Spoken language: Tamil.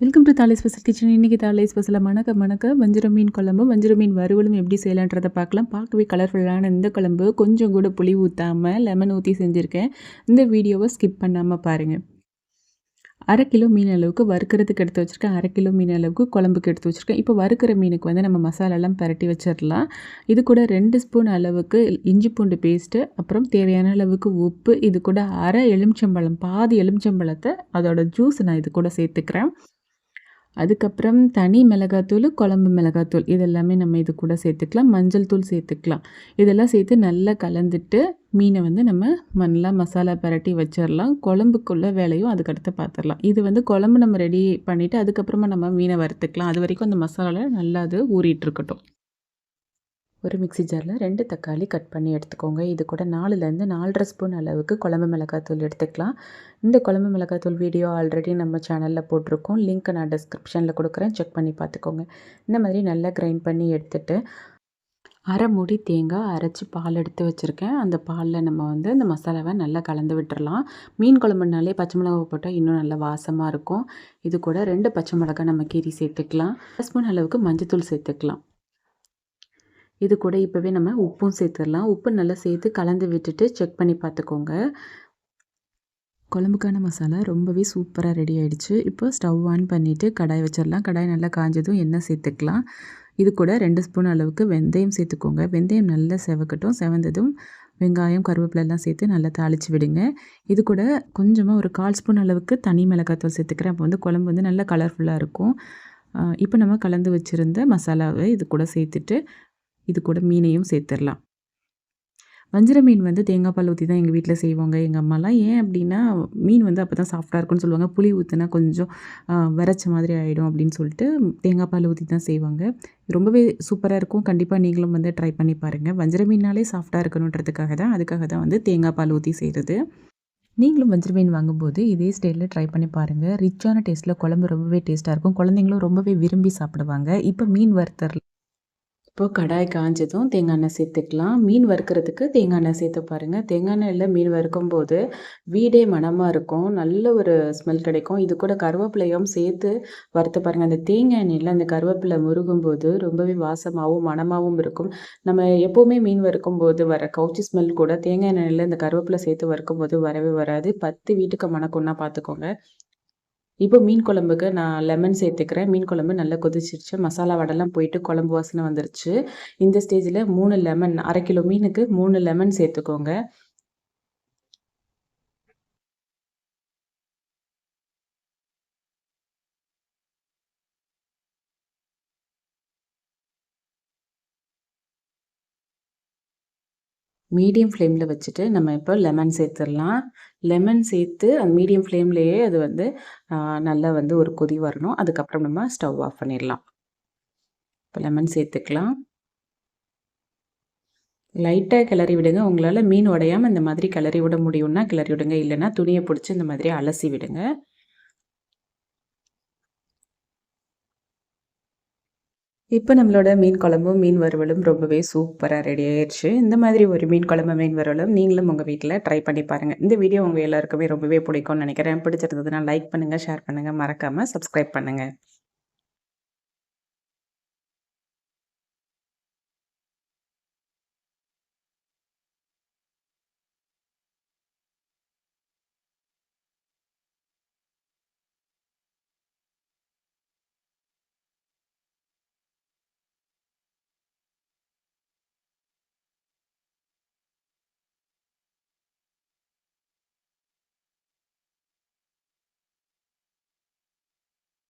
வெல்கம் டு தாலை ஸ்பெஷல் கிச்சன். இன்றைக்கி தாலை ஸ்பெஷலாக மணக்க வஞ்சிர மீன் குழம்பு, வஞ்சிர மீன் வறுவலும் எப்படி செய்யலான்றதை பார்க்கலாம். பார்க்கவே கலர்ஃபுல்லான இந்த குழம்பு கொஞ்சம் கூட புளி ஊற்றாமல் லெமன் ஊற்றி செஞ்சுருக்கேன். இந்த வீடியோவை ஸ்கிப் பண்ணாமல் பாருங்கள். 1/2 கிலோ மீன் அளவுக்கு வறுக்கிறதுக்கு எடுத்து வச்சுருக்கேன். 1/2 கிலோ மீன் அளவுக்கு குழம்புக்கு எடுத்து வச்சுருக்கேன். இப்போ வறுக்கிற மீனுக்கு வந்து நம்ம மசாலாலாம் பரட்டி வச்சிடலாம். இது கூட 2 ஸ்பூன் அளவுக்கு இஞ்சி பூண்டு பேஸ்ட்டு, அப்புறம் தேவையான அளவுக்கு உப்பு, இது கூட அரை எலுமிச்சம்பழம், பாதி எலுமிச்சம்பழத்தை அதோட ஜூஸ் நான் இது கூட சேர்த்துக்கிறேன். அதுக்கப்புறம் தனி மிளகாத்தூள், குழம்பு மிளகாத்தூள் இதெல்லாமே நம்ம இது கூட சேர்த்துக்கலாம். மஞ்சள் தூள் சேர்த்துக்கலாம். இதெல்லாம் சேர்த்து நல்லா கலந்துட்டு மீனை வந்து நம்ம நல்லா மசாலா பரட்டி வச்சிடலாம். குழம்புக்குள்ள வேலையும் அதுக்கடுத்து பார்த்துடலாம். இது வந்து குழம்பு நம்ம ரெடி பண்ணிவிட்டு அதுக்கப்புறமா நம்ம மீனை வறுத்துக்கலாம். அது வரைக்கும் அந்த மசாலாவில் நல்லா அது ஊறிட்டு இருக்கட்டும். ஒரு மிக்ஸி ஜாரில் 2 தக்காளி கட் பண்ணி எடுத்துக்கோங்க. இது கூட 4லேருந்து 4.5 ஸ்பூன் அளவுக்கு குழம்பு மிளகாத்தூள் எடுத்துக்கலாம். இந்த குழம்பு மிளகாத்தூள் வீடியோ ஆல்ரெடி நம்ம சேனலில் போட்டிருக்கோம். லிங்க் நான் டிஸ்கிரிப்ஷனில் கொடுக்குறேன், செக் பண்ணி பார்த்துக்கோங்க. இந்த மாதிரி நல்லா கிரைண்ட் பண்ணி எடுத்துட்டு 1/2 மூடி தேங்காய் அரைச்சி பால் எடுத்து வச்சுருக்கேன். அந்த பாலில் நம்ம வந்து இந்த மசாலாவை நல்லா கலந்து விட்டுறலாம். மீன் குழம்புனாலே பச்சை மிளகா போட்டால் இன்னும் நல்லா வாசமாக இருக்கும். இது கூட 2 பச்சை மிளகாய் நம்ம கீரி சேர்த்துக்கலாம். 1 ஸ்பூன் அளவுக்கு மஞ்சத்தூள் சேர்த்துக்கலாம். இது கூட இப்போவே நம்ம உப்பும் சேர்த்துடலாம். உப்பு நல்லா சேர்த்து கலந்து விட்டுட்டு செக் பண்ணி பார்த்துக்கோங்க. குழம்புக்கான மசாலா ரொம்பவே சூப்பராக ரெடி ஆகிடுச்சு. இப்போ ஸ்டவ் ஆன் பண்ணிவிட்டு கடாய் வச்சிடலாம். கடாய் நல்லா காஞ்சதும் எண்ணெய் சேர்த்துக்கலாம். இது கூட 2 ஸ்பூன் அளவுக்கு வெந்தயம் சேர்த்துக்கோங்க. வெந்தயம் நல்லா செவக்கட்டும். செவந்ததும் வெங்காயம், கருவேப்பிலெல்லாம் சேர்த்து நல்லா தாளித்து விடுங்க. இது கூட கொஞ்சமாக ஒரு 1/4 ஸ்பூன் அளவுக்கு தனி மிளகாத்தூள் சேர்த்துக்கிறேன். அப்போ வந்து குழம்பு வந்து நல்லா கலர்ஃபுல்லாக இருக்கும். இப்போ நம்ம கலந்து வச்சுருந்த மசாலாவை இது கூட சேர்த்துட்டு இது கூட மீனையும் சேர்த்துடலாம். வஞ்சிர மீன் வந்து தேங்காய் பால் ஊற்றி தான் எங்கள் வீட்டில் செய்வாங்க எங்கள் அம்மாலாம். ஏன் அப்படின்னா மீன் வந்து அப்போ தான் சாஃப்டாக இருக்குன்னு சொல்லுவாங்க. புளி ஊற்றினா கொஞ்சம் விரைச்ச மாதிரி ஆகிடும் அப்படின்னு சொல்லிட்டு தேங்காய் பால் ஊற்றி தான் செய்வாங்க. ரொம்பவே சூப்பராக இருக்கும். கண்டிப்பாக நீங்களும் வந்து ட்ரை பண்ணி பாருங்கள். வஞ்சிர மீனாலே சாஃப்டாக இருக்கணுன்றதுக்காக தான் வந்து தேங்காய் பால் ஊற்றி செய்கிறது. நீங்களும் வஞ்சிர மீன் வாங்கும்போது இதே ஸ்டைலில் ட்ரை பண்ணி பாருங்கள். ரிச்சான டேஸ்ட்டில் குழம்பு ரொம்பவே டேஸ்ட்டாக இருக்கும். குழந்தைங்களும் ரொம்பவே விரும்பி சாப்பிடுவாங்க. இப்போ மீன் வறுத்தரலாம். இப்போது கடாய் காஞ்சதும் தேங்காய் எண்ணெய் சேர்த்துக்கலாம். மீன் வறுக்கிறதுக்கு தேங்காய் எண்ணெய் சேர்த்து பாருங்கள். தேங்காய் எண்ணெயில் மீன் வறுக்கும்போது வீடே மணமாக இருக்கும். நல்ல ஒரு ஸ்மெல் கிடைக்கும். இது கூட கருவேப்பிலையும் சேர்த்து வறுத்து பாருங்கள். அந்த தேங்காய் எண்ணெயில் அந்த கருவேப்பிலை முருகும்போது ரொம்பவே வாசமாகவும் மணமாகவும் இருக்கும். நம்ம எப்போவுமே மீன் வறுக்கும்போது வர கவுச்சி ஸ்மெல் கூட தேங்காய் எண்ணெயில் இந்த கருவேப்பிலை சேர்த்து வறுக்கும்போது வரவே வராது. 10 வீட்டுக்கு மணக்கும்னா பார்த்துக்கோங்க. இப்போ மீன் குழம்புக்கு நான் லெமன் சேர்த்துக்கிறேன். மீன் குழம்பு நல்லா கொதிச்சிருச்சு. மசாலா வடைலாம் போயிட்டு குழம்பு வாசனை வந்துருச்சு. இந்த ஸ்டேஜில் 3 லெமன், 1/2 கிலோ மீனுக்கு 3 லெமன் சேர்த்துக்கோங்க. மீடியம் ஃப்ளேமில் வச்சுட்டு நம்ம இப்போ லெமன் சேர்த்துடலாம். லெமன் சேர்த்து அந்த மீடியம் ஃப்ளேம்லேயே அது வந்து நல்லா வந்து ஒரு கொதி வரணும். அதுக்கப்புறம் நம்ம ஸ்டவ் ஆஃப் பண்ணிடலாம். இப்போ லெமன் சேர்த்துக்கலாம். லைட்டாக கிளறி விடுங்க. உங்களால் மீன் உடையாமல் இந்த மாதிரி கிளறி விட முடியும்னா கிளறி விடுங்க. இல்லைன்னா துணியை பிடிச்சி இந்த மாதிரி அலசி விடுங்க. இப்போ நம்மளோட மீன் குழம்பும் மீன் வறுவலும் ரொம்பவே சூப்பராக ரெடி ஆயிடுச்சு. இந்த மாதிரி ஒரு மீன் குழம்பு மீன் வறுவலும் நீங்களும் உங்கள் வீட்டில் ட்ரை பண்ணி பாருங்கள். இந்த வீடியோ உங்கள் எல்லாருக்குமே ரொம்பவே பிடிக்கும்னு நினைக்கிறேன். பிடிச்சிருந்ததுன்னா லைக் பண்ணுங்கள், ஷேர் பண்ணுங்கள், மறக்காமல் சப்ஸ்கிரைப் பண்ணுங்கள்.